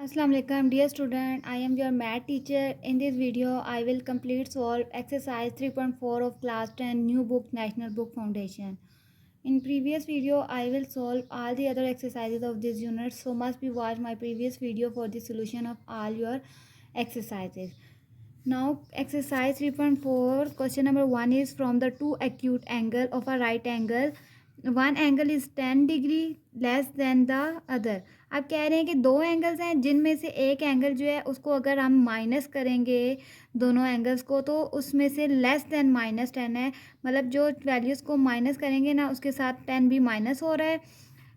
Assalamu alaikum dear student, I am your math teacher. In this video I will complete solve exercise 3.4 of class 10 new book National Book Foundation. In previous video I will solve all the other exercises of this unit, so must be watch my previous video for the solution of all your exercises. Now exercise 3.4 question number 1 is from the two acute angle of a right angle. One angle is 10 degree less than the other. अब कह रहे हैं कि दो angles हैं जिनमें से एक एंगल जो है उसको अगर हम माइनस करेंगे दोनों एंगल्स को तो उसमें से लेस देन -10 है. मतलब जो वैल्यूज़ को माइनस करेंगे ना उसके साथ 10 भी माइनस हो रहा है.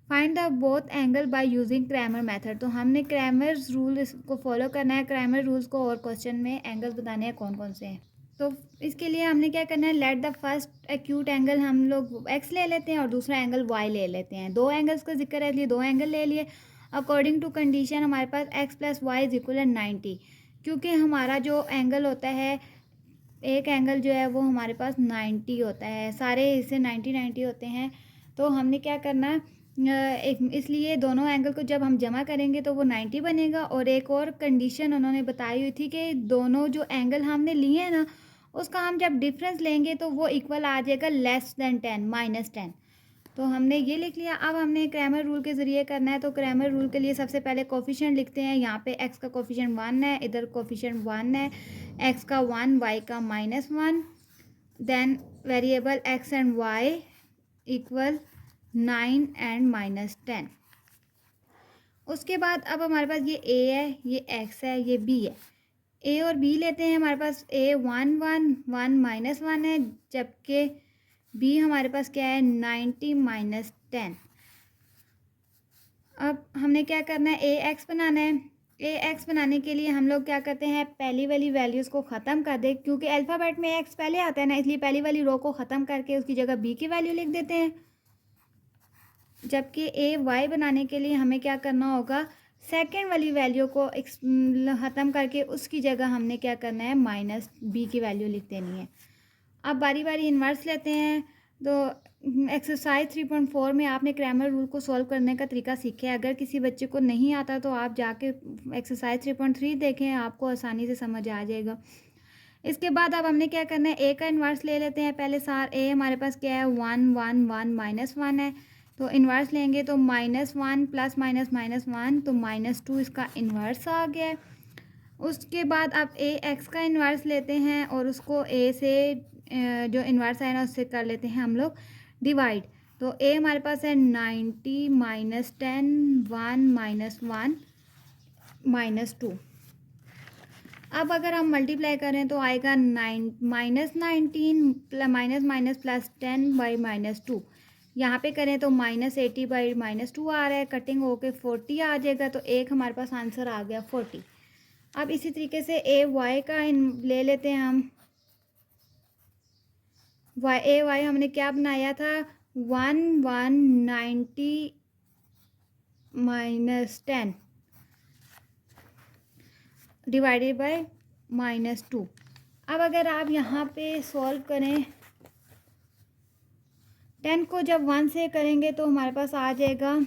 Find the both angle by using Cramer method. तो हमने क्रैमर रूल इसको फॉलो करना है. क्रैमर रूल्स को और क्वेश्चन में एंगल्स बताने हैं कौन कौन से हैं. तो इसके लिए हमने क्या करना है, let the first acute angle हम लोग एक्स ले लेते हैं और दूसरा एंगल वाई ले लेते हैं. दो एंगल्स का जिक्र है इसलिए दो एंगल ले लिए. अकॉर्डिंग टू कंडीशन हमारे पास X plus Y is equal 90. क्योंकि हमारा जो एंगल होता है एक एंगल जो है वो हमारे पास 90 होता है. सारे इससे 90 होते हैं. तो हमने क्या करना एक इसलिए दोनों एंगल को जब हम जमा करेंगे तो वो 90 बनेगा. और एक और कंडीशन उन्होंने बताई हुई थी कि दोनों जो एंगल हमने लिए हैं ना उसका हम जब डिफरेंस लेंगे तो वो इक्वल आ जाएगा लेस देन 10 -10. तो हमने ये लिख लिया. अब हमने क्रैमर रूल के ज़रिए करना है. तो क्रैमर रूल के लिए सबसे पहले कोफिशिएंट लिखते हैं. यहाँ पे x का कोफिशिएंट 1 है, इधर कोफिशिएंट 1 है. x का 1, y का -1. Then variable x and y equal 9 and -10. उसके बाद अब हमारे पास ये a है, ये x है, ये b है. a और b लेते हैं. हमारे पास a 1 1 1 -1 है, जबकि b हमारे पास क्या है 90 -10. अब हमने क्या करना है, a x बनाना है. a x बनाने के लिए हम लोग क्या करते हैं, पहली वाली वैल्यूज़ को ख़त्म कर दे. क्योंकि अल्फ़ाबेट में x पहले आता है ना, इसलिए पहली वाली रो को ख़त्म करके उसकी जगह b की वैल्यू लिख देते हैं. जबकि a y बनाने के लिए हमें क्या करना होगा, सेकेंड वाली वैल्यू को ख़त्म करके उसकी जगह हमने क्या करना है -b की वैल्यू लिख देनी है. अब बारी बारी इन्वर्स लेते हैं. तो एक्सरसाइज 3.4 में आपने क्रैमर रूल को सॉल्व करने का तरीका सीखा है. अगर किसी बच्चे को नहीं आता तो आप जाके एक्सरसाइज 3.3 देखें, आपको आसानी से समझ आ जाएगा. इसके बाद अब हमने क्या करना है, ए का इन्वर्स ले लेते हैं. पहले सार ए हमारे पास क्या है 1 1 1 -1 है. तो इन्वर्स लेंगे तो -1 प्लस -1 तो -2 इसका इन्वर्स आ गया है. उसके बाद आप ए एक्स का इन्वर्स लेते हैं और उसको ए से जो इन्वर्स है ना उससे कर लेते हैं हम लोग डिवाइड. तो ए हमारे पास है 90 -10 1 -1 -2. अब अगर हम मल्टीप्लाई करें तो आएगा -19 प्लस 10 बाई -2. यहाँ पे करें तो -80 बाई -2 आ रहा है. कटिंग होके 40 आ जाएगा. तो एक हमारे पास आंसर आ गया 40. अब इसी तरीके से ए वाई का ले लेते हैं हम. ए वाई हमने क्या बनाया था 90 -10 डिवाइडेड बाय -2. अब अगर आप यहाँ पे सॉल्व करें 10 को जब 1 से करेंगे तो हमारे पास आ जाएगा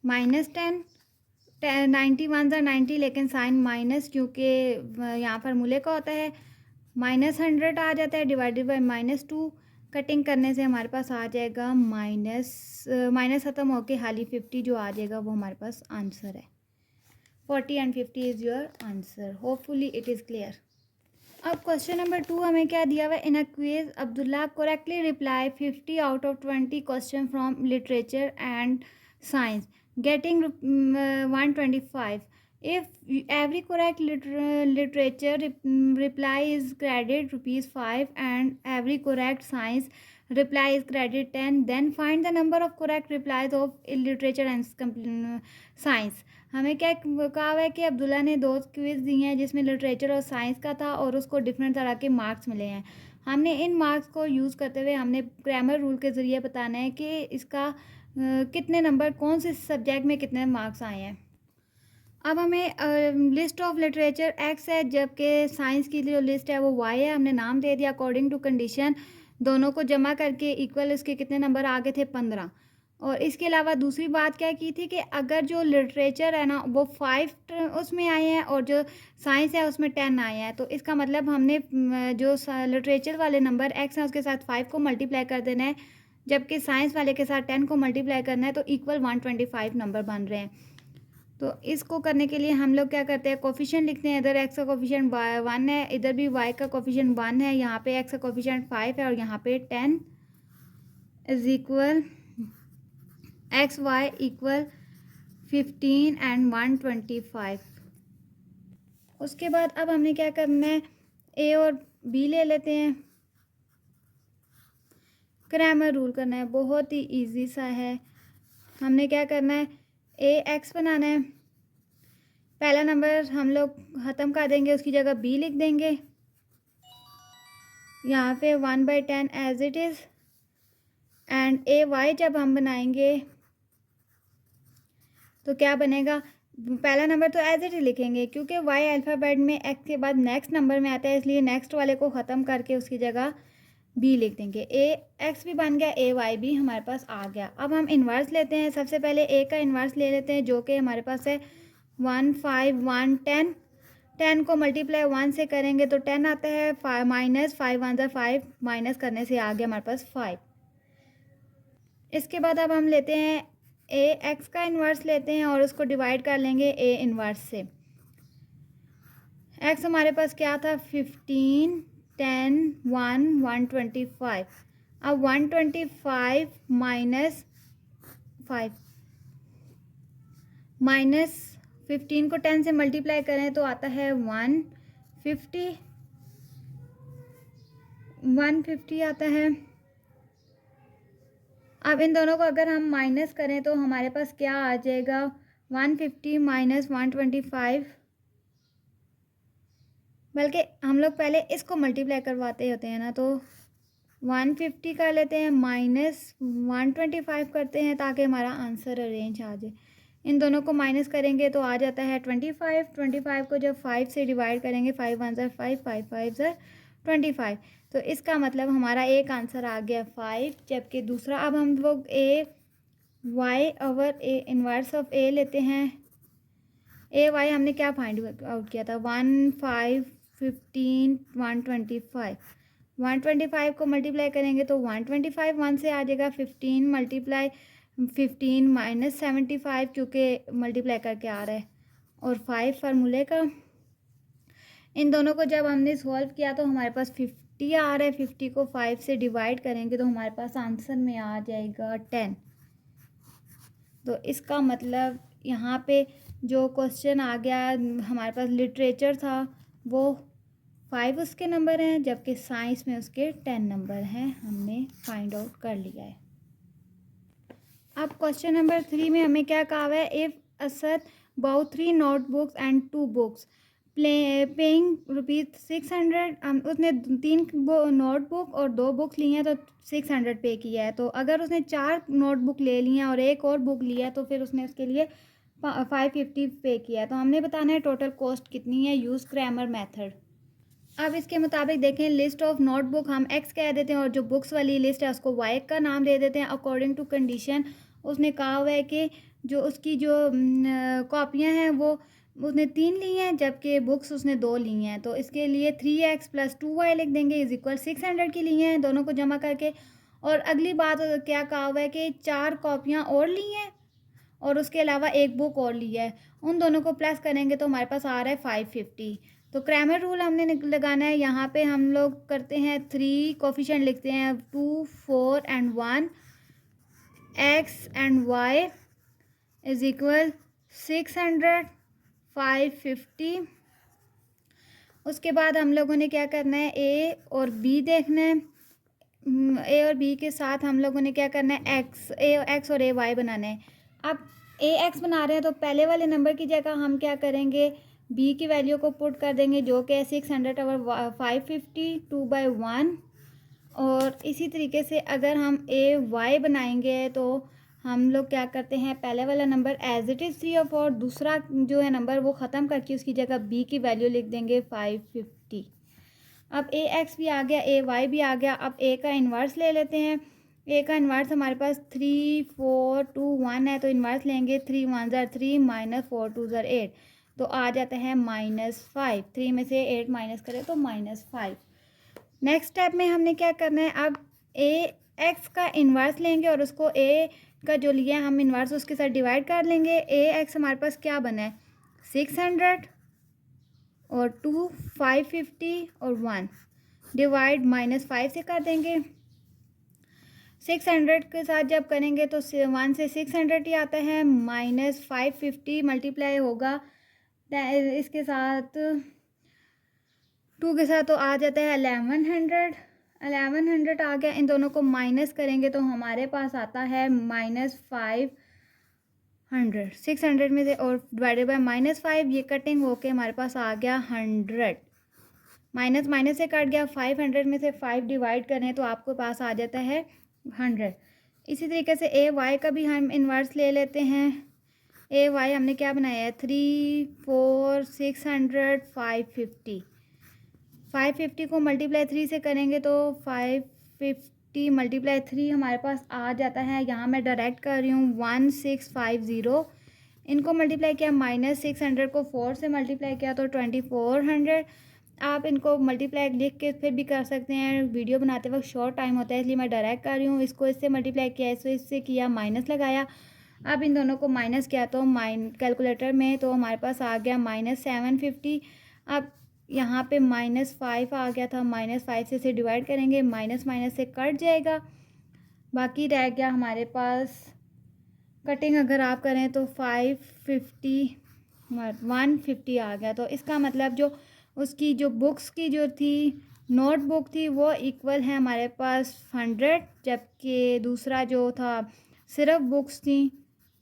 -10. 91 90 लेकिन साइन माइनस क्योंकि यहाँ फार्मूले का होता है. -100 आ जाता है डिवाइडेड बाय -2. कटिंग करने से हमारे पास आ जाएगा माइनस ख़त्म होके खाली 50 जो आ जाएगा वो हमारे पास आंसर है. 40 and 50 is your answer. Hopefully it is clear. अब क्वेश्चन नंबर 2 हमें क्या दिया हुआ है. In a quiz Abdullah correctly reply 50 out of 20 question from literature and science getting 125. If every correct literature reply is credited ₹5 and every correct science reply is credited 10, then find the number of correct replies of literature and science. हमें क्या कहा हुआ है कि अब्दुल्ला ने 2 quiz दिए हैं जिसमें लिटरेचर और साइंस का था और उसको डिफरेंट तरह के मार्क्स मिले हैं. हमने इन मार्क्स को यूज़ करते हुए हमने क्रैमर रूल के ज़रिए बताना है कि इसका कितने नंबर कौन से सब्जेक्ट में कितने मार्क्स आए हैं. अब हमें लिस्ट ऑफ लिटरेचर एक्स है जबकि साइंस की जो लिस्ट है वो वाई है. हमने नाम दे दिया अकॉर्डिंग टू कंडीशन. दोनों को जमा करके इक्वल इसके कितने नंबर आ गए थे 15. और इसके अलावा दूसरी बात क्या की थी कि अगर जो लिटरेचर है ना वो 5 उसमें आए हैं और जो साइंस है उसमें 10 आए हैं, तो इसका मतलब हमने जो लिटरेचर वाले नंबर x हैं उसके साथ 5 को मल्टीप्लाई कर देना है, जबकि साइंस वाले के साथ 10 को मल्टीप्लाई करना है, तो इक्वल 125 नंबर बन रहे हैं। तो इसको करने के लिए हम लोग क्या करते हैं, कोफिशिएंट लिखते हैं। इधर x का कोफिशिएंट 1 है, इधर भी y का कोफिशिएंट 1 है, यहाँ पे x का कोफिशिएंट 5 है और यहाँ पे 10 is equal x y equal 15 and 125। उसके बाद अब हमने क्या करना है, ए और बी ले लेते हैं। ग्रामर रूल करना है, बहुत ही इजी सा है। हमने क्या करना है, ए एक्स बनाना है। पहला नंबर हम लोग ख़त्म कर देंगे, उसकी जगह बी लिख देंगे। यहाँ पे 1/10 as it is. And a y जब हम बनाएंगे तो क्या बनेगा, पहला नंबर तो एज इट इज लिखेंगे क्योंकि वाई अल्फ़ाबेट में एक्स के बाद नेक्स्ट नंबर में आता है, इसलिए नेक्स्ट वाले को ख़त्म करके उसकी जगह बी लिख देंगे। ए एक्स भी बन गया, ए वाई भी हमारे पास आ गया। अब हम इन्वर्स लेते हैं। सबसे पहले ए का इन्वर्स ले लेते हैं, जो कि हमारे पास है 1 5 1 10। 10 को मल्टीप्लाई 1 से करेंगे तो 10 आता है, माइनस 5 1 5, माइनस करने से आ गया हमारे पास 5। इसके बाद अब हम लेते हैं ए एक्स का इन्वर्स लेते हैं और उसको डिवाइड कर लेंगे ए इन्वर्स से। एक्स हमारे पास क्या था, 15 10 1 125। अब 125 माइनस 5, माइनस 15 को 10 से मल्टीप्लाई करें तो आता है 150 आता है। अब इन दोनों को अगर हम माइनस करें तो हमारे पास क्या आ जाएगा, 150 माइनस 125। बल्कि हम लोग पहले इसको मल्टीप्लाई करवाते होते हैं ना, तो 150 कर लेते हैं माइनस 125 करते हैं ताकि हमारा आंसर अरेंज आ जाए। इन दोनों को माइनस करेंगे तो आ जाता है 25। 25 को जब 5 से डिवाइड करेंगे, 5 1 5 5 5 25, तो इसका मतलब हमारा एक आंसर आ गया 5। जबकि दूसरा, अब हम लोग A Y over A inverse of A लेते हैं। ए वाई हमने क्या फाइंड आउट किया था, 1 5 15 125। 125 को मल्टीप्लाई करेंगे तो 125 1 से आ जाएगा, 15 मल्टीप्लाई 15 माइनस 75 क्योंकि मल्टीप्लाई करके आ रहा है, और 5 फार्मूले का। इन दोनों को जब हमने सॉल्व किया तो हमारे पास 50 आ रहा है। 50 को 5 से डिवाइड करेंगे तो हमारे पास आंसर में आ जाएगा 10। तो इसका मतलब यहाँ पे जो क्वेश्चन आ गया हमारे पास लिटरेचर था वो 5 उसके नंबर हैं, जबकि साइंस में उसके 10 नंबर हैं। हमने फाइंड आउट कर लिया है। अब क्वेश्चन नंबर 3 में हमें क्या कहा हुआ है, इफ़ असद बाउ 3 नोटबुक्स एंड 2 बुक्स पेइंग ₹600। उसने 3 नोटबुक और 2 बुक्स ली हैं तो 600 पे किया है। तो अगर उसने 4 नोटबुक ले ली हैं और एक और बुक लिया है तो फिर उसने उसके लिए 550 पे किया है। तो हमने बताना है टोटल कॉस्ट कितनी है, यूज़ क्रैमर मेथड। अब इसके मुताबिक देखें, लिस्ट ऑफ नोटबुक हम एक्स कह देते हैं और जो बुक्स वाली लिस्ट है उसको वाई का नाम दे देते हैं। अकॉर्डिंग टू कंडीशन उसने कहा हुआ है कि जो उसकी जो कॉपियाँ हैं वो उसने 3 ली हैं, जबकि बुक्स उसने 2 ली हैं। तो इसके लिए 3x + 2y लिख देंगे इज इक्वल 600 की ली हैं, दोनों को जमा करके। और अगली बात क्या कहा हुआ है कि 4 कॉपियाँ और ली हैं और उसके अलावा एक बुक और ली है, उन दोनों को प्लस करेंगे तो हमारे पास आ रहा है 550। तो क्रैमर रूल हमने लगाना है। यहाँ पे हम लोग करते हैं 3 कोफिशिएंट लिखते हैं 2 4 and 1। x and y is equal 600 550। उसके बाद हम लोगों ने क्या करना है, ए और बी देखना है। ए और बी के साथ हम लोगों ने क्या करना है, एक्स और ए वाई बनाना है। अब ए एक्स बना रहे हैं तो पहले वाले नंबर की जगह हम क्या करेंगे, बी की वैल्यू को पुट कर देंगे जो कि 600 ओवर 550 2/1। और इसी तरीके से अगर हम ए वाई बनाएंगे तो हम लोग क्या करते हैं, पहले वाला नंबर एज इट इज़ 3 और 4, दूसरा जो है नंबर वो ख़त्म करके उसकी जगह बी की वैल्यू लिख देंगे 550। अब ए एक्स भी आ गया, ए वाई भी आ गया। अब ए का इन्वर्स ले लेते हैं। ए का इन्वर्स हमारे पास 3 4 2 1 है, तो इन्वर्स लेंगे 3 1 ज़र 3 माइनस 4 2 ज़र 8, तो आ जाता है -5। 3 में से 8 माइनस करें तो -5। नेक्स्ट स्टेप में हमने क्या करना है, अब ए एक्स का इन्वर्स लेंगे और उसको ए का जो लिया है हम इन्वर्स उसके साथ डिवाइड कर लेंगे। ए एक्स हमारे पास क्या बना है 600 और 2 550 और 1 डिवाइड -5 से कर देंगे। 600 के साथ जब करेंगे तो 1 से 600 ही आता है, -550 मल्टीप्लाई होगा इसके साथ 2 के साथ, तो आ जाता है 1100 आ गया। इन दोनों को माइनस करेंगे तो हमारे पास आता है -500। 600 में से और डिवाइडेड बाय -5, ये कटिंग होके हमारे पास आ गया 100। माइनस माइनस से कट गया, 500 में से 5 डिवाइड करें तो आपको पास आ जाता है 100। इसी तरीके से ए वाई का भी हम इन्वर्स ले लेते हैं। ए वाई हमने क्या बनाया है 3 4 600 550। 550 को मल्टीप्लाई 3 से करेंगे तो 550 मल्टीप्लाई 3 हमारे पास आ जाता है, यहाँ मैं डायरेक्ट कर रही हूँ 1650। इनको मल्टीप्लाई किया -600 को 4 से मल्टीप्लाई किया तो 2400। आप इनको मल्टीप्लाई लिख के फिर भी कर सकते हैं, वीडियो बनाते वक्त शॉर्ट टाइम होता है इसलिए मैं डायरेक्ट कर रही हूँ। इसको इससे मल्टीप्लाई किया, इससे किया, माइनस लगाया। अब इन दोनों को माइनस किया तो कैलकुलेटर में तो हमारे पास आ गया -750। अब यहाँ पे -5 आ गया था, -5 से इसे डिवाइड करेंगे, माइनस माइनस से कट जाएगा, बाकी रह गया हमारे पास कटिंग अगर आप करें तो 550 150 आ गया। तो इसका मतलब जो उसकी जो बुक्स की जो थी नोटबुक थी वो इक्वल है हमारे पास 100, जबकि दूसरा जो था सिर्फ बुक्स थी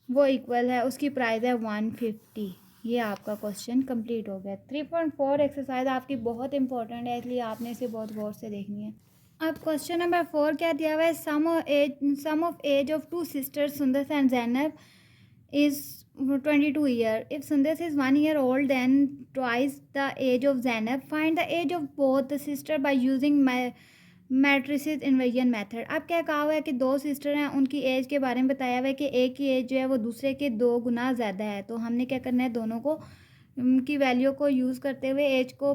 वो इक्वल है, उसकी प्राइस है 150। ये आपका क्वेश्चन कंप्लीट हो गया। 3.4 एक्सरसाइज आपकी बहुत इंपॉर्टेंट है इसलिए आपने इसे बहुत गौर से देखनी है। अब क्वेश्चन नंबर 4 क्या दिया हुआ है, sum of age of two sisters Sundar and Zainab is 22 year. If Sundas is 1 year old, then twice the age of Zainab. Find the age of both the sister by using matrices inversion method. अब क्या कहा हुआ है कि दो sister हैं, उनकी as के बारे में बताया हुआ है कि एक की एज जो है वो दूसरे के 2 गुना ज़्यादा है। तो हमने क्या करना है, दोनों को की वैल्यू को यूज़ करते हुए, एज को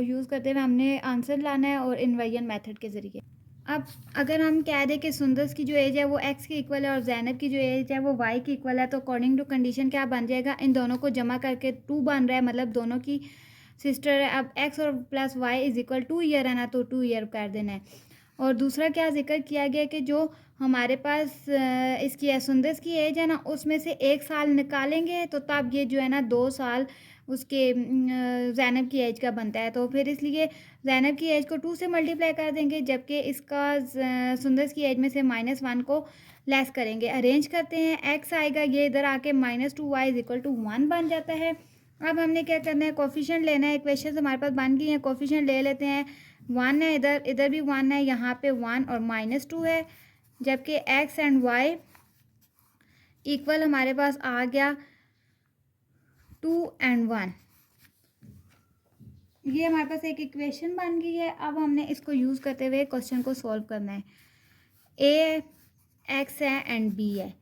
यूज़ करते हुए हमने आंसर लाना है और इन्वर्जन मेथड के ज़रिए। अब अगर हम कह दें कि सुंदस की जो एज है वो एक्स की इक्वल है और जैनब की जो एज है वो वाई की इक्वल है, तो अकॉर्डिंग टू कंडीशन क्या बन जाएगा, इन दोनों को जमा करके 2 बन रहा है, मतलब दोनों की सिस्टर है। अब एक्स और plus Y is equal 2 year है ना, तो 2 ईयर कर देना है। और दूसरा क्या जिक्र किया गया कि जो हमारे पास इसकी है सुंदस की एज है ना, उसमें से 1 साल निकालेंगे तो तब ये जो है ना 2 साल उसके जैनब की एज का बनता है। तो फिर इसलिए जैनब की एज को 2 से मल्टीप्लाई कर देंगे, जबकि इसका सुंदस की एज में से -1 को लेस करेंगे। अरेंज करते हैं, एक्स आएगा, ये इधर आके -2y इज इक्वल टू 1 बन जाता है। अब हमने क्या करना है, कोफिशिएंट लेना है। इक्वेशन हमारे पास बन गई है, कोफिशिएंट ले लेते हैं। 1 है इधर, इधर भी 1 है, यहाँ पे 1 और -2 है, जबकि एक्स एंड वाई इक्वल हमारे पास आ गया 2 and 1। ये हमारे पास एक इक्वेशन बन गई है। अब हमने इसको यूज़ करते हुए क्वेश्चन को सॉल्व करना है। ए एक्स है एंड बी है,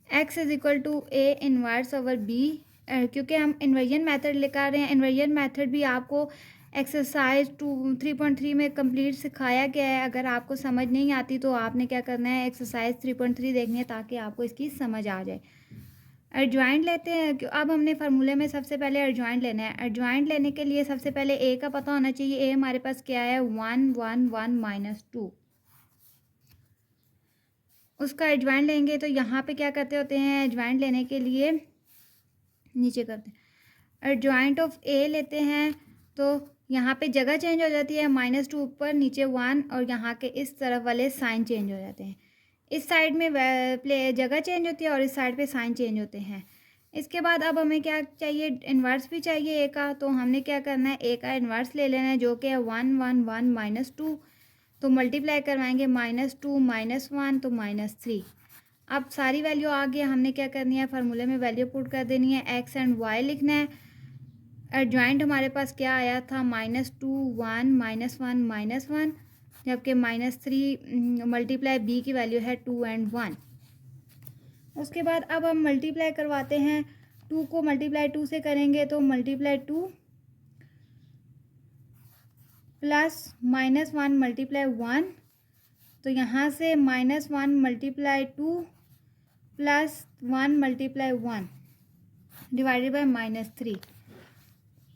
x is equal to a inverse over b. क्योंकि हम इन्वर्जन मेथड लेकर रहे हैं, इन्वर्जन मेथड भी आपको एक्सरसाइज 3.3 में कंप्लीट सिखाया गया है। अगर आपको समझ नहीं आती तो आपने क्या करना है, एक्सरसाइज 3.3 देखनी है ताकि आपको इसकी समझ आ जाए। एडजॉइंट लेते हैं, अब हमने फार्मूले में सबसे पहले एडजॉइंट लेना है। एडजॉइंट लेने के लिए सबसे पहले ए का पता होना चाहिए। ए हमारे पास क्या है 1 1 1 -2, उसका एडजॉइंट लेंगे। तो यहाँ पे क्या करते होते हैं, एडजॉइंट लेने के लिए नीचे करते हैं, एडजॉइंट ऑफ ए लेते हैं तो यहाँ पे जगह चेंज हो जाती है, -2 ऊपर, नीचे 1, और यहाँ के इस तरफ वाले साइन चेंज हो जाते हैं। इस साइड में जगह चेंज होती है और इस साइड पे साइन चेंज होते हैं। इसके बाद अब हमें क्या चाहिए, इन्वर्स भी चाहिए ए का। तो हमने क्या करना है, ए का इन्वर्स ले लेना है जो कि है 1 1 1 -2। तो मल्टीप्लाई करवाएंगे, -2 -1 तो -3। अब सारी वैल्यू आ गई, हमने क्या करनी है, फार्मूले में वैल्यू पुट कर देनी है, एक्स एंड वाई लिखना है। एडजॉइंट हमारे पास क्या आया था, -2 1 -1 -1, जबकि -3 मल्टीप्लाई b की वैल्यू है 2 and 1। उसके बाद अब हम मल्टीप्लाई करवाते हैं, 2 को मल्टीप्लाई 2 से करेंगे तो मल्टीप्लाई 2 प्लस -1 मल्टीप्लाई 1, तो यहाँ से -1 multiply 2 plus 1 multiply 1 divided by -3।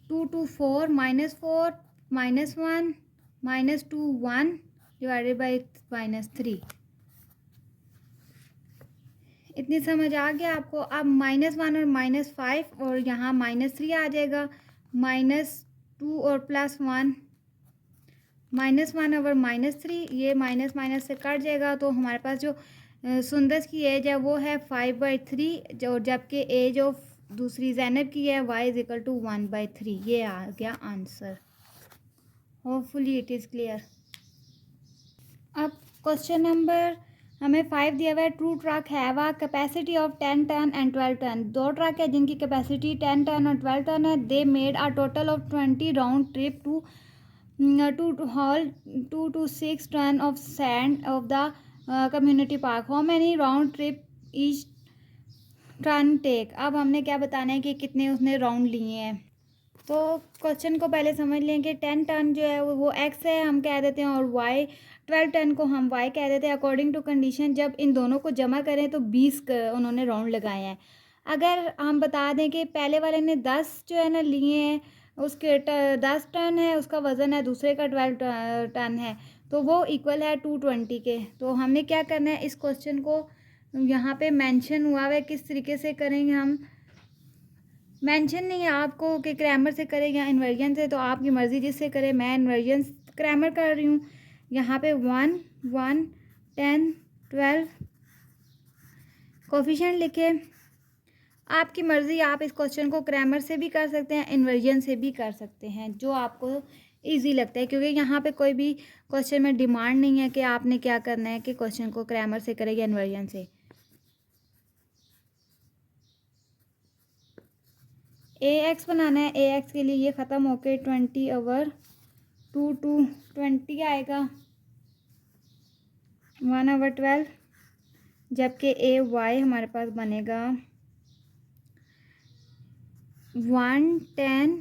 2 2 4 -4 -1 -2 1 divided by -3। इतनी समझ आ गया आपको। अब -1 और -5 और यहाँ -3 आ जाएगा, -2 और +1, -1 और -3, ये माइनस माइनस से कट जाएगा। तो हमारे पास जो सुंदस की एज है वो है 5/3, और जबकि एज ऑफ दूसरी ज़ैनब की है y = 1/3। ये आ गया answer. Hopefully it is clear. अब क्वेश्चन नंबर हमें 5 दिया हुआ है। 2 truck have a capacity of 10 ton and 12 ton. 2 truck है जिनकी कैपेसिटी 10 टन और 12 टन है। They made a total of 20 round trip to haul 2 to 6 ton of sand of the community park. How many round trip each ton take? अब हमने क्या बताना है कि कितने उसने राउंड लिए हैं। तो क्वेश्चन को पहले समझ लें कि 10 टन जो है वो x है, हम कह देते हैं, और y 12 टन को हम y कह देते हैं। अकॉर्डिंग टू कंडीशन जब इन दोनों को जमा करें तो 20 उन्होंने राउंड लगाए हैं। अगर हम बता दें कि पहले वाले ने 10 जो है ना लिए हैं, उसके 10 टन है उसका वज़न है, दूसरे का 12 टन है, तो वो इक्वल है 220 के। तो हमने क्या करना है, इस क्वेश्चन को यहाँ पे मेंशन हुआ है, किस तरीके से करेंगे हम। मेंशन नहीं है आपको कि क्रैमर से करें या इन्वर्जन से, तो आपकी मर्ज़ी जिससे करें। मैं इन्वर्जन क्रैमर कर रही हूँ। यहाँ पे 1 1 10 12 कोफिशिएंट लिखे। आपकी मर्ज़ी, आप इस क्वेश्चन को क्रैमर से भी कर सकते हैं, इन्वर्जन से भी कर सकते हैं, जो आपको इजी लगता है, क्योंकि यहाँ पे कोई भी क्वेश्चन में डिमांड नहीं है कि आपने क्या करना है कि क्वेश्चन को क्रैमर से करें या इन्वर्जन से। ax बनाना है। ax के लिए ये ख़त्म होके 20/2 to 20 आएगा, 1/12, जबकि ay हमारे पास बनेगा 1 10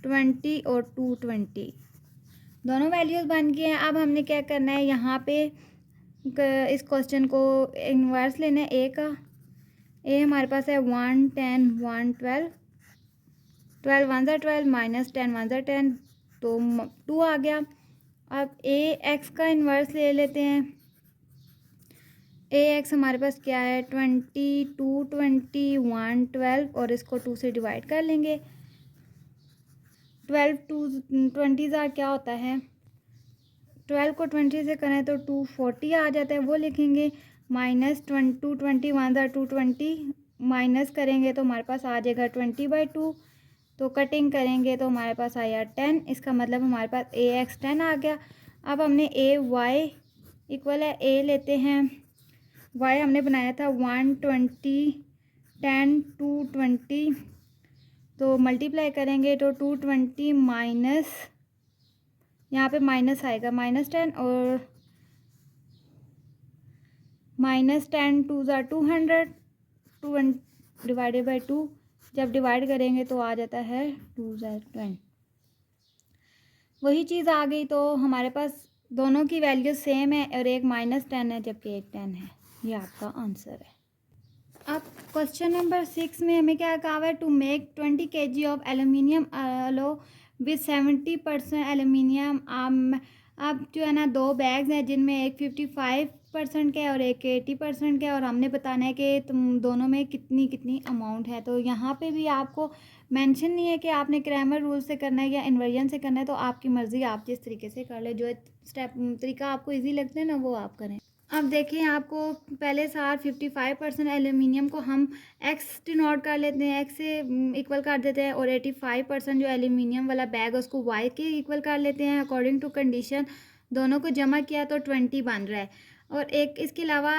20 और 220। दोनों वैल्यूज़ बन गए हैं। अब हमने क्या करना है, यहाँ पे इस क्वेश्चन को इन्वर्स लेना है ए का। ए हमारे पास है 1 10 1 12, 12 1 12 -10 1 10, तो 2 आ गया। अब ए एक्स का इन्वर्स ले लेते हैं। ए एक्स हमारे पास क्या है, 20 2 20 1 12, और इसको 2 से डिवाइड कर लेंगे। 12 20 क्या होता है, 12 को 20 से करें तो 240 आ जाता है, वो लिखेंगे। -220 1 220, माइनस करेंगे तो हमारे पास आ जाएगा 20/2, तो कटिंग करेंगे तो हमारे पास आया 10। इसका मतलब हमारे पास ए एक्स 10 आ गया। अब हमने ए वाई इक्वल है ए लेते हैं। वाई हमने बनाया था 120 10 220, तो मल्टीप्लाई करेंगे तो 220 माइनस, यहाँ पे माइनस आएगा -10, और -10 2 200, 2 डिवाइडेड बाई 2, जब डिवाइड करेंगे तो आ जाता है 2 10। वही चीज़ आ गई। तो हमारे पास दोनों की वैल्यू सेम है, और एक -10 है जबकि एक 10 है। ये आपका आंसर है। अब क्वेश्चन नंबर 6 में हमें क्या कहा हुआ है, to make 20 kg of aluminium alloy with 70% aluminium. अब जो है ना, 2 बैग्स हैं जिनमें एक 55% का है और एक 80% का है, और हमने बताना है कि तुम दोनों में कितनी कितनी अमाउंट है। तो यहाँ पे भी आपको मेंशन नहीं है कि आपने क्रैमर रूल से करना है या इन्वर्जन से करना है, तो आपकी मर्ज़ी, आप जिस तरीके से कर ले, जो स्टेप तरीका आपको ईजी लगता है ना वो आप करें। अब देखिए, आपको पहले सार 55% एल्यूमिनियम को हम एक्स डिनोट कर लेते हैं, एक्स से इक्वल कर देते हैं, और 85% जो एल्यूमिनियम वाला बैग है उसको वाई के इक्वल कर लेते हैं। अकॉर्डिंग टू कंडीशन दोनों को जमा किया तो 20 बन रहा है। और एक इसके अलावा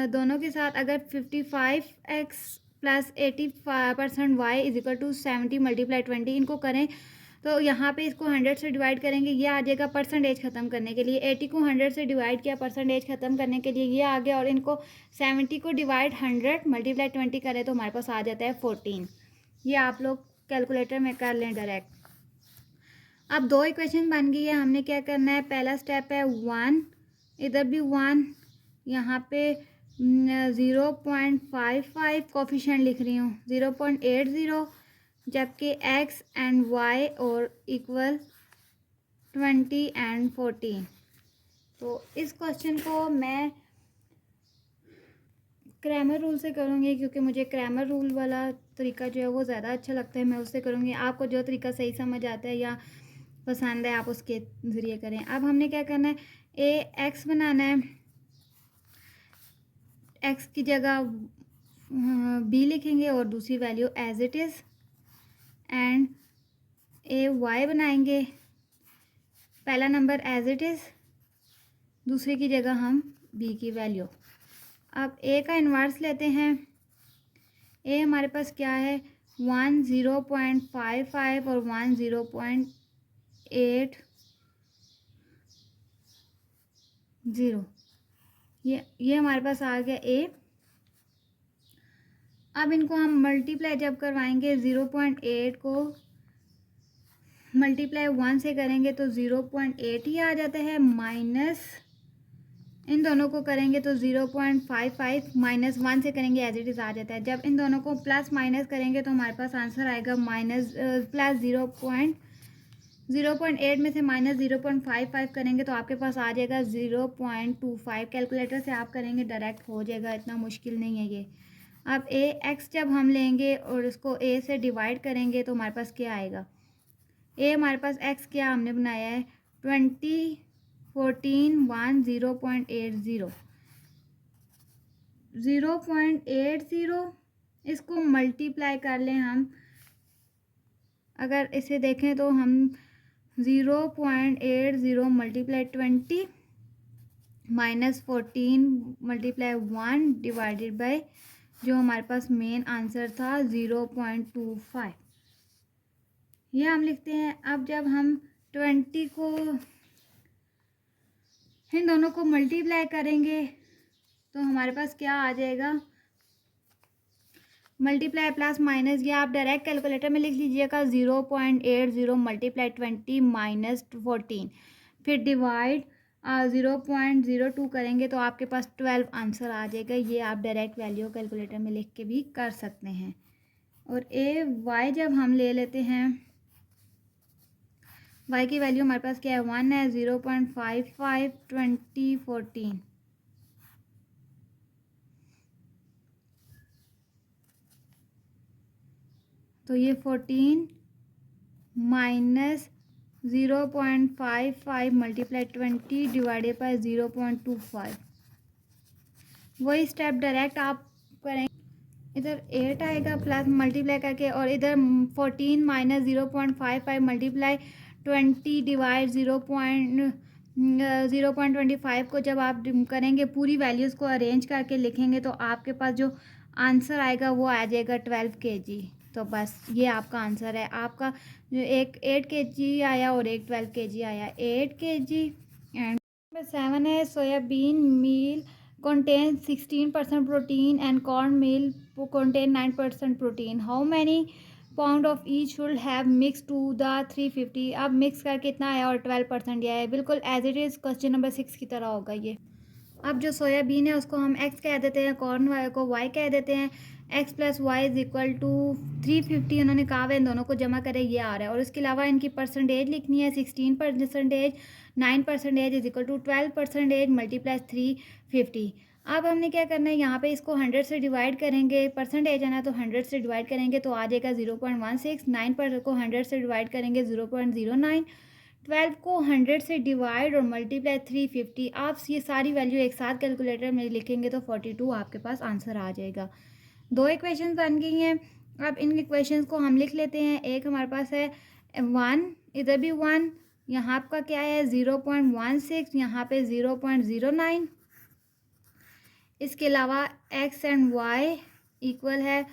दोनों के साथ अगर 55x + 80% y = 70 × 20 इनको करें तो यहाँ पे इसको 100 से डिवाइड करेंगे, ये आ जाएगा परसेंटेज ख़त्म करने के लिए। 80 को 100 से डिवाइड किया परसेंटेज ख़त्म करने के लिए, ये आ गया। और इनको 70 को डिवाइड 100 मल्टीप्लाई 20 करें तो हमारे पास आ जाता है 14। ये आप लोग कैलकुलेटर में कर लें डायरेक्ट। अब 2 इक्वेशन बन गई है, हमने क्या करना है, पहला स्टेप है 1, इधर भी 1, यहाँ पे 0.55 कोफिशिएंट लिख रही हूँ, 0.80, जबकि x एंड y और इक्वल 20 एंड 14। तो इस क्वेश्चन को मैं क्रैमर रूल से करूँगी, क्योंकि मुझे क्रैमर रूल वाला तरीका जो है वो ज़्यादा अच्छा लगता है, मैं उससे करूँगी। आपको जो तरीका सही समझ आता है या पसंद है आप उसके ज़रिए करें। अब हमने क्या करना है, x बनाना है, x की जगह b लिखेंगे और दूसरी value as it is, and y बनाएंगे, पहला नंबर एज इट इज़, दूसरे की जगह हम b की वैल्यू। अब a का इन्वर्स लेते हैं, a हमारे पास क्या है, 1 0.55 और 1 0.80, ये हमारे पास आ गया a। अब इनको हम मल्टीप्लाई जब करवाएंगे, 0.8 को मल्टीप्लाई 1 से करेंगे तो 0.8 ही आ जाता है, माइनस इन दोनों को करेंगे तो 0.55 माइनस 1 से करेंगे एज इट इज़ आ जाता है। जब इन दोनों को प्लस माइनस करेंगे तो हमारे पास आंसर आएगा माइनस प्लस 0.8 में से माइनस 0.55 करेंगे तो आपके पास आ जाएगा 0.25। कैलकुलेटर से आप करेंगे डायरेक्ट हो जाएगा, इतना मुश्किल नहीं है ये। अब x जब हम लेंगे और इसको a से डिवाइड करेंगे तो हमारे पास क्या आएगा, a हमारे पास x क्या हमने बनाया है, 20 14 1 0.80, 0.80 इसको मल्टीप्लाई कर लें हम, अगर इसे देखें तो हम 0.80 multiply 20 minus 14 multiply 1 divided by जो हमारे पास मेन आंसर था 0.25, ये हम लिखते हैं। अब जब हम 20 को इन दोनों को मल्टीप्लाई करेंगे तो हमारे पास क्या आ जाएगा, मल्टीप्लाई प्लस माइनस, ये आप डायरेक्ट कैलकुलेटर में लिख लीजिएगा, 0.80 मल्टीप्लाई 20 माइनस 14, फिर डिवाइड 0.02 करेंगे तो आपके पास 12 आंसर आ जाएगा। ये आप डायरेक्ट वैल्यू कैलकुलेटर में लिख के भी कर सकते हैं। और y जब हम ले लेते हैं, y की वैल्यू हमारे पास क्या है, 1 है, 0.55 20 14, तो ये 14 माइनस 0.55 मल्टीप्लाई 20 डिवाइडेड बाय 0.25, वही स्टेप डायरेक्ट आप करेंगे, इधर 8 आएगा प्लस मल्टीप्लाई करके, और इधर 14 माइनस 0.55 मल्टीप्लाई 20 डिवाइड 0.25 को जब आप करेंगे पूरी वैल्यूज़ को अरेंज करके लिखेंगे तो आपके पास जो आंसर आएगा वो आ जाएगा 12 kg। तो बस ये आपका आंसर है, आपका जो एक 8 kg आया और एक 12 kg आया, 8 kg। एंड 7 है, soybean meal contains 16% protein and corn meal contain 9% protein. How many pound of each should have mixed to the 350? अब मिक्स करके इतना आया और 12% आया है, बिल्कुल as it is question number 6 की तरह होगा ये। अब जो सोयाबीन है उसको हम x कह देते हैं, कॉर्न को y कह देते हैं, x plus Y is equal to 350 उन्होंने कहा है, इन दोनों को जमा करें ये आ रहा है। और इसके अलावा इनकी परसेंटेज लिखनी है, 16%, 9% इज इक्वल टू 12% मल्टीप्लस 350। अब हमने क्या करना है, यहाँ पे इसको 100 से डिवाइड करेंगे, परसेंटेज है ना तो 100 से डिवाइड करेंगे तो आ जाएगा 0.16, 9 पर को 100 से डिवाइड करेंगे 0.09, 12 को 100 से डिवाइड और मल्टीप्लाई 350। आप ये सारी वैल्यू एक साथ कैलकुलेटर में लिखेंगे तो 42 आपके पास आंसर आ जाएगा। 2 इक्वेशन बन गई हैं। अब इन इक्वेशंस को हम लिख लेते हैं। एक हमारे पास है 1, इधर भी 1, यहाँ आपका क्या है 0.16, यहाँ पे 0.09। इसके अलावा x एंड y इक्वल है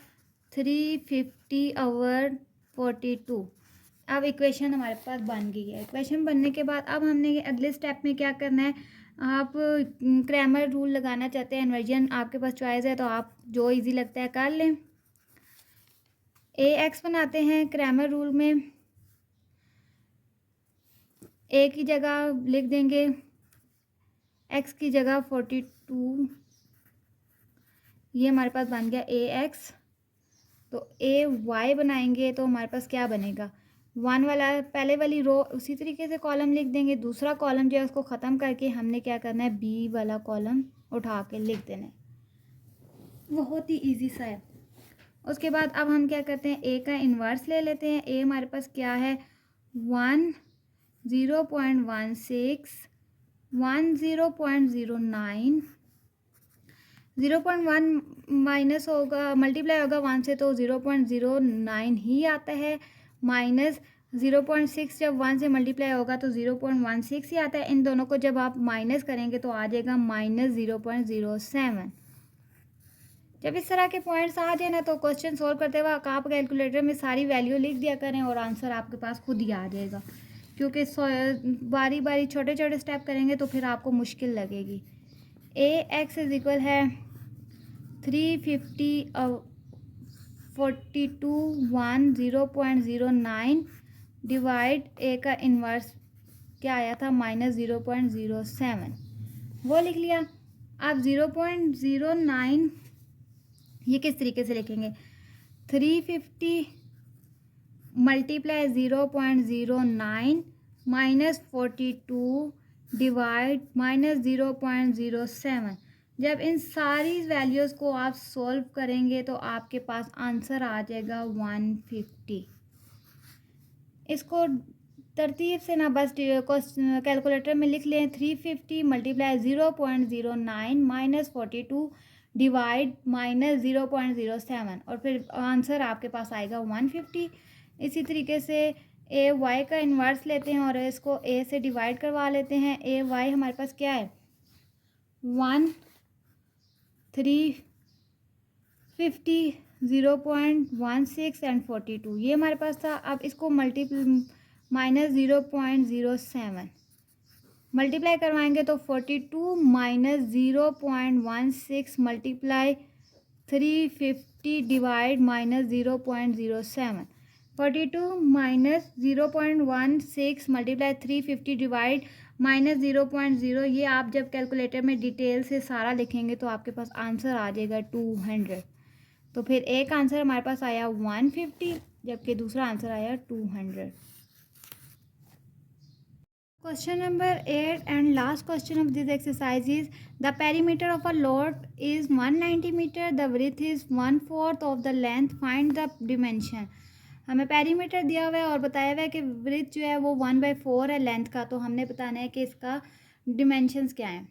350 over 42। अब इक्वेशन हमारे पास बन गई है। इक्वेशन बनने के बाद अब हमने अगले स्टेप में क्या करना है, आप क्रैमर रूल लगाना चाहते हैं, इन्वर्जन आपके पास चॉइस है, तो आप जो इजी लगता है कर लें। ए एक्स बनाते हैं क्रैमर रूल में, ए की जगह लिख देंगे एक्स की जगह 42, ये हमारे पास बन गया ए एक्स। तो ए वाई बनाएंगे तो हमारे पास क्या बनेगा, 1 वाला पहले वाली रो उसी तरीके से कॉलम लिख देंगे, दूसरा कॉलम जो है उसको ख़त्म करके हमने क्या करना है, बी वाला कॉलम उठा के लिख देना है। बहुत ही ईजी सा है। उसके बाद अब हम क्या करते हैं, ए का इन्वर्स ले लेते हैं। ए हमारे पास क्या है, 1, 0.16, 1, 0.09, 0.1 माइनस होगा, मल्टीप्लाई होगा 1 से तो 0.09 ही आता है, माइनस 0.6 जब 1 से मल्टीप्लाई होगा तो 0.16 ही आता है। इन दोनों को जब आप माइनस करेंगे तो आ जाएगा माइनस 0.07। जब इस तरह के पॉइंट्स आ जाए ना तो क्वेश्चन सोल्व करते वक्त आप कैलकुलेटर में सारी वैल्यू लिख दिया करें और आंसर आपके पास खुद ही आ जाएगा, क्योंकि बारी बारी छोटे छोटे स्टेप करेंगे तो फिर आपको मुश्किल लगेगी। ए एक्स इज इक्वल है 350 42 1 0.09 डिवाइड ए का इन्वर्स क्या आया था, माइनस 0.07, वो लिख लिया। अब 0.09 ये किस तरीके से लिखेंगे, 350 मल्टीप्लाई 0.09 माइनस 42 डिवाइड माइनस 0.07। जब इन सारी वैल्यूज़ को आप सॉल्व करेंगे तो आपके पास आंसर आ जाएगा 150। इसको तरतीब से ना बस कैलकुलेटर में लिख लें, 350 मल्टीप्लाई 0.09 माइनस 42 डिवाइड माइनस 0.07 और फिर आंसर आपके पास आएगा 150। इसी तरीके से ए वाई का इन्वर्स लेते हैं और इसको ए से डिवाइड करवा लेते हैं। ए वाई हमारे पास क्या है, 1, 350, 0.16 एंड 42, ये हमारे पास था। अब इसको माइनस 0.07 मल्टीप्लाई करवाएंगे तो 42 minus 0.16 multiply 350 divide minus 0.07, 42 minus 0.16 multiply 350 divide minus 0.0, ये आप जब कैलकुलेटर में डिटेल से सारा लिखेंगे तो आपके पास आंसर आ जाएगा 200। तो फिर एक आंसर हमारे पास आया 150 जबकि दूसरा आंसर आया 200। Question number 8 and last question of this exercise is, the perimeter of a lot is 190 meter, the width is 1/4 of the length, find the dimension। हमें पेरीमीटर दिया हुआ है और बताया हुआ है कि width जो है वो 1/4 है लेंथ का, तो हमने बताना है कि इसका डिमेंशंस क्या है।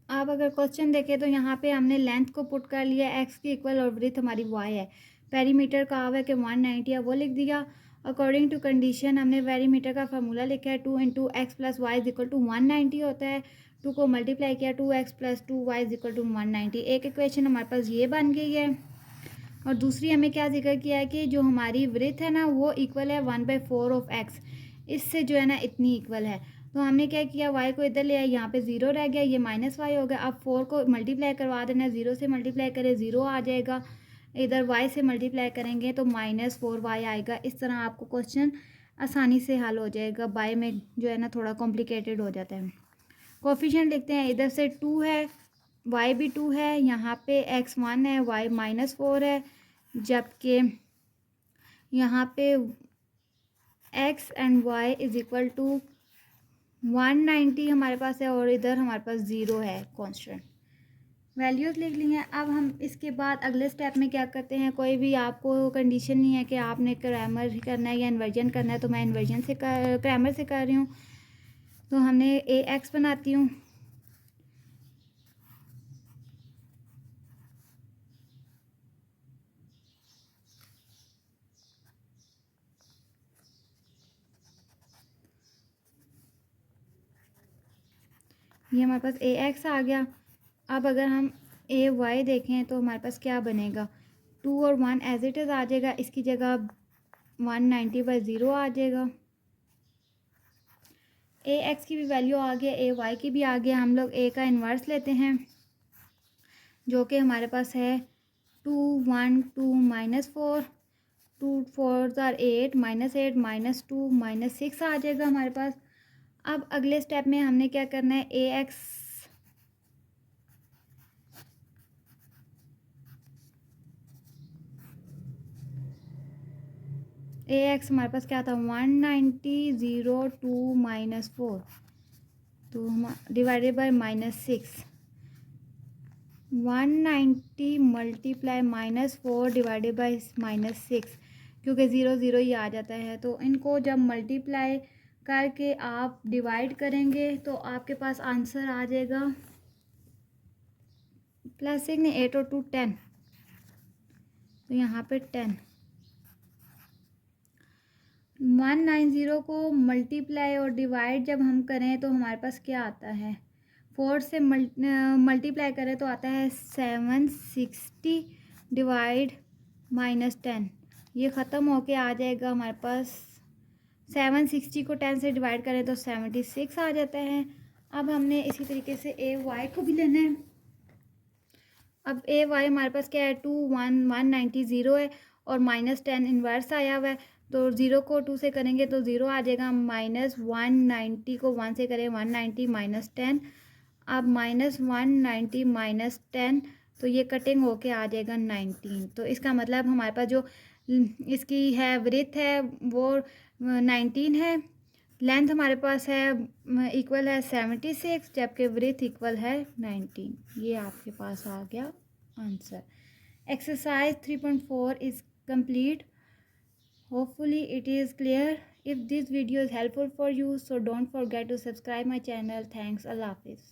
आप अगर क्वेश्चन देखें तो यहाँ पे हमने लेंथ को पुट कर लिया x की इक्वल और width हमारी y है, पेरीमीटर का हुआ है कि 190 है वो लिख दिया। अकॉर्डिंग टू कंडीशन हमने पेरीमीटर का फार्मूला लिखा है, 2 into x plus Y is equal to 190 होता है, 2 को मल्टीप्लाई किया 2x plus 2y is equal to 190। एक इक्वेशन हमारे पास ये बन गई है और दूसरी हमें क्या जिक्र किया है कि जो हमारी width है ना वो इक्वल है 1/4 ऑफ x, इससे जो है ना इतनी इक्वल है। तो हमने क्या किया, y को इधर ले आया, यहाँ पे 0 रह गया, ये माइनस वाई हो गया। अब 4 को मल्टीप्लाई करवा देना है, 0 से मल्टीप्लाई करें 0 आ जाएगा, इधर y से मल्टीप्लाई करेंगे तो -4y आएगा। इस तरह आपको क्वेश्चन आसानी से हल हो जाएगा। बाय में जो है ना थोड़ा कॉम्प्लिकेटेड हो जाता है। कोफिशिएंट लिखते हैं, इधर से 2 है, y भी 2 है, यहाँ पे x 1 है, y -4 है, जबकि यहाँ पे x and y is equal to 190 हमारे पास है और इधर हमारे पास 0 है कांस्टेंट। वैल्यूज़ लिख ली हैं। अब हम इसके बाद अगले स्टेप में क्या करते हैं, कोई भी आपको कंडीशन नहीं है कि आपने क्रैमर करना है या इन्वर्जन करना है, तो मैं इन्वर्जन से क्रैमर से कर रही हूँ। तो हमने ए एक्स बनाती हूँ, ये हमारे पास ए एक्स आ गया। अब अगर हम ए वाई देखें तो हमारे पास क्या बनेगा, 2 और 1 एज इट इज़ आ जाएगा, इसकी जगह 190/0 आ जाएगा। ए एक्स की भी वैल्यू आ गया, ए वाई की भी आ गया। हम लोग ए का इन्वर्स लेते हैं जो कि हमारे पास है 2 1 2 -4, 2 4 आर 8 -8 -2 -6 आ जाएगा हमारे पास। अब अगले स्टेप में हमने क्या करना है, ए एक्स हमारे पास क्या था, 190 0 2 -4 तो हम divided by -6, 190 multiply -4 divided by -6, क्योंकि ज़ीरो ज़ीरो ही आ जाता है। तो इनको जब मल्टीप्लाई करके आप डिवाइड करेंगे तो आपके पास आंसर आ जाएगा +6 ने 8 और 2 10, तो यहाँ पे 10। 190 को मल्टीप्लाई और डिवाइड जब हम करें तो हमारे पास क्या आता है, 4 से मल्टीप्लाई करें तो आता है 760 डिवाइड -10, ये ख़त्म होके आ जाएगा हमारे पास। 760 को 10 से डिवाइड करें तो 76 आ जाता है। अब हमने इसी तरीके से ए वाई को भी लेना है। अब ए वाई हमारे पास क्या है, 2 1 190 0 है और -10 इन्वर्स आया हुआ है, तो 0 को 2 से करेंगे तो 0 आ जाएगा। -190 को 1 से करें 190 -10, अब -190 -10, तो ये कटिंग होके आ जाएगा 19। तो इसका मतलब हमारे पास जो इसकी है विड्थ है वो 19 है, लेंथ हमारे पास है इक्वल है 76, जबकि विड्थ इक्वल है 19। ये आपके पास आ गया answer. Exercise 3.4 is complete. Hopefully it is clear. If this video is helpful for you, so don't forget to subscribe my channel. Thanks. Allah Hafiz.